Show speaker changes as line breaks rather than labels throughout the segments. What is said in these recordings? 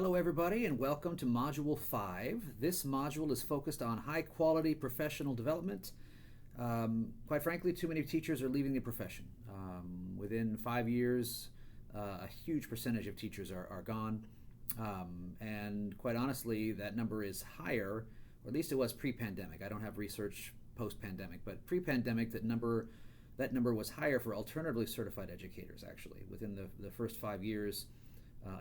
Hello everybody and welcome to Module 5. This module is focused on high quality professional development. Quite frankly, too many teachers are leaving the profession. Within 5 years, a huge percentage of teachers are gone. And quite honestly, that number is higher, or at least it was pre-pandemic. I don't have research post-pandemic, but pre-pandemic that number was higher for alternatively certified educators actually. Within the first 5 years,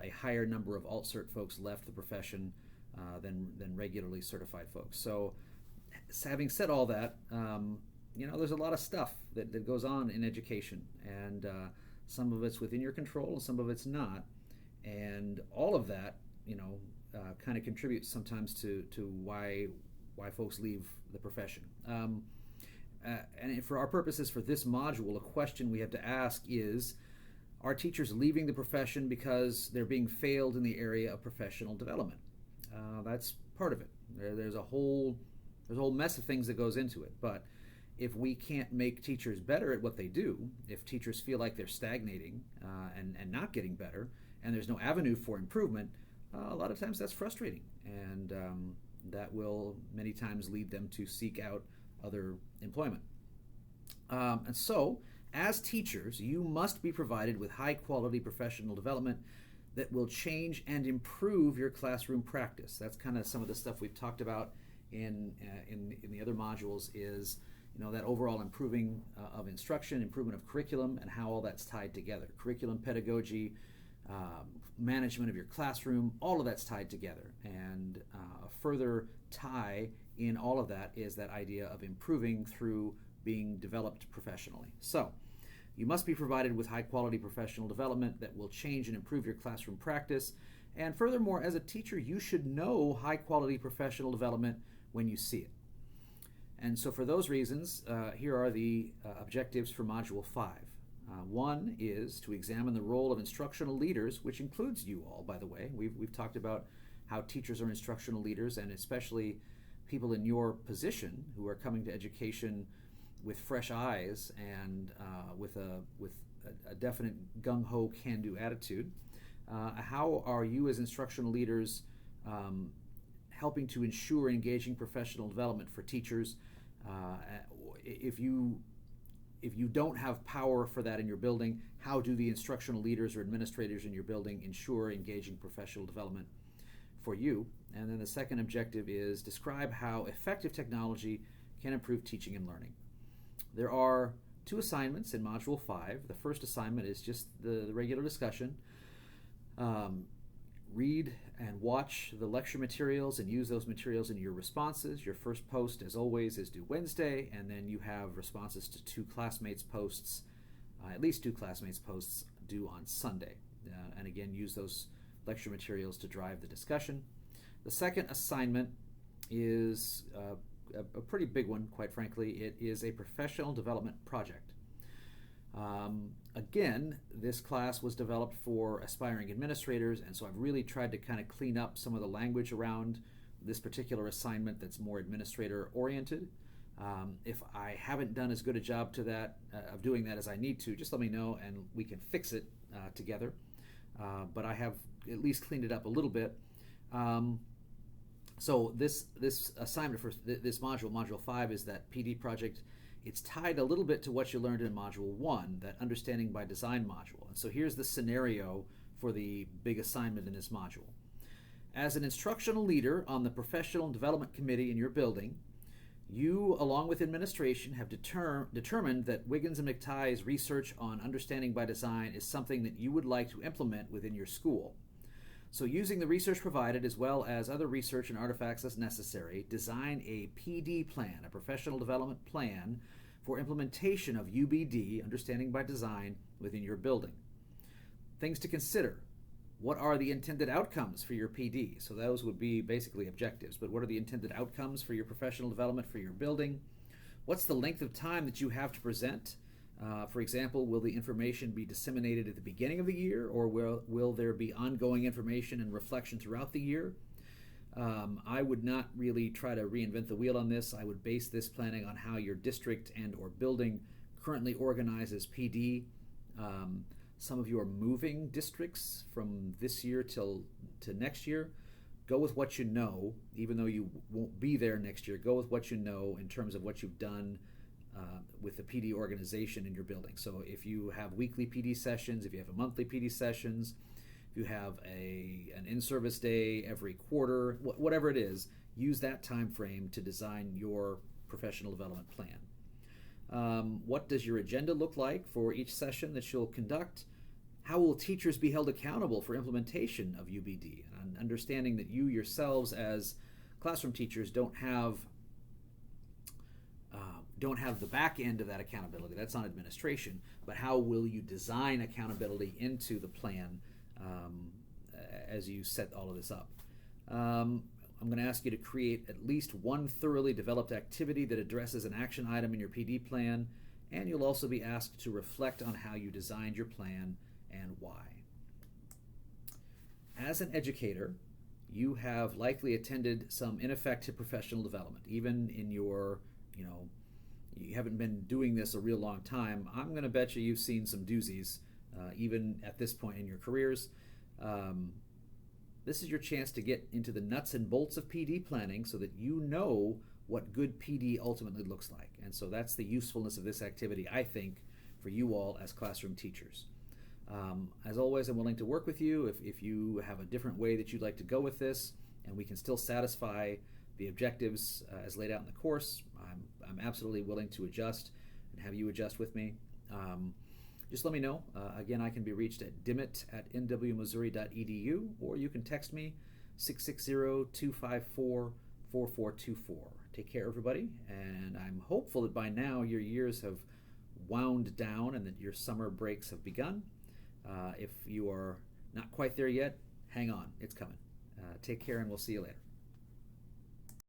a higher number of alt-cert folks left the profession than regularly certified folks. So having said all that, there's a lot of stuff that goes on in education, and some of it's within your control and some of it's not. And all of that, kind of contributes sometimes to why folks leave the profession. And for our purposes for this module, a question we have to ask is, are teachers leaving the profession because they're being failed in the area of professional development? That's part of it. There's a whole mess of things that goes into it. But if we can't make teachers better at what they do, if teachers feel like they're stagnating and not getting better, and there's no avenue for improvement, a lot of times that's frustrating. And that will many times lead them to seek out other employment. And so, as teachers, you must be provided with high-quality professional development that will change and improve your classroom practice. That's kind of some of the stuff we've talked about in the other modules. Is that overall improving of instruction, improvement of curriculum, and how all that's tied together. Curriculum, pedagogy, management of your classroom, all of that's tied together. And a further tie in all of that is that idea of improving through being developed professionally. So you must be provided with high quality professional development that will change and improve your classroom practice. And furthermore, as a teacher, you should know high quality professional development when you see it. And so for those reasons, here are the objectives for Module 5. One is to examine the role of instructional leaders, which includes you all, by the way. We've talked about how teachers are instructional leaders, and especially people in your position who are coming to education with fresh eyes and with a definite gung-ho can-do attitude. How are you as instructional leaders helping to ensure engaging professional development for teachers? If you don't have power for that in your building, how do the instructional leaders or administrators in your building ensure engaging professional development for you? And then the second objective is describe how effective technology can improve teaching and learning. There are 2 assignments in Module 5. The first assignment is just the regular discussion. Read and watch the lecture materials and use those materials in your responses. Your first post, as always, is due Wednesday, and then you have responses to 2 classmates' posts, at least 2 classmates' posts due on Sunday. And again, use those lecture materials to drive the discussion. The second assignment is a pretty big one, quite frankly. It is a professional development project. Again, this class was developed for aspiring administrators, and so I've really tried to kind of clean up some of the language around this particular assignment that's more administrator oriented. If I haven't done as good a job of doing that as I need to, just let me know and we can fix it together. But I have at least cleaned it up a little bit. So this assignment for this module, Module 5, is that PD project. It's tied a little bit to what you learned in Module 1, that Understanding by Design module. And so here's the scenario for the big assignment in this module. As an instructional leader on the Professional Development Committee in your building, you, along with administration, have determined that Wiggins and McTighe's research on Understanding by Design is something that you would like to implement within your school. So using the research provided as well as other research and artifacts as necessary, design a PD plan, a professional development plan for implementation of UBD, Understanding by Design, within your building. Things to consider. What are the intended outcomes for your PD? So those would be basically objectives, but what are the intended outcomes for your professional development for your building? What's the length of time that you have to present? For example, will the information be disseminated at the beginning of the year, or will there be ongoing information and reflection throughout the year? I would not really try to reinvent the wheel on this. I would base this planning on how your district and or building currently organizes PD. Some of you are moving districts from this year till to next year, go with what you know, even though you won't be there next year. Go with what you know in terms of what you've done with the PD organization in your building. So if you have weekly PD sessions, if you have a monthly PD sessions, if you have an in-service day every quarter, whatever it is, use that time frame to design your professional development plan. What does your agenda look like for each session that you'll conduct? How will teachers be held accountable for implementation of UBD? And understanding that you yourselves as classroom teachers don't have the back end of that accountability. That's not administration, but how will you design accountability into the plan as you set all of this up? I'm going to ask you to create at least one thoroughly developed activity that addresses an action item in your PD plan, and you'll also be asked to reflect on how you designed your plan and why. As an educator, you have likely attended some ineffective professional development, even in your, you haven't been doing this a real long time. I'm going to bet you've seen some doozies, even at this point in your careers. This is your chance to get into the nuts and bolts of PD planning so that you know what good PD ultimately looks like. And so that's the usefulness of this activity, I think, for you all as classroom teachers. As always, I'm willing to work with you if you have a different way that you'd like to go with this, and we can still satisfy the objectives as laid out in the course. I'm absolutely willing to adjust and have you adjust with me. Just let me know. Again, I can be reached at dimmitt@nwmissouri.edu, or you can text me 660-254-4424. Take care, everybody, and I'm hopeful that by now your years have wound down and that your summer breaks have begun. If you are not quite there yet, hang on. It's coming. Take care, and we'll see you later.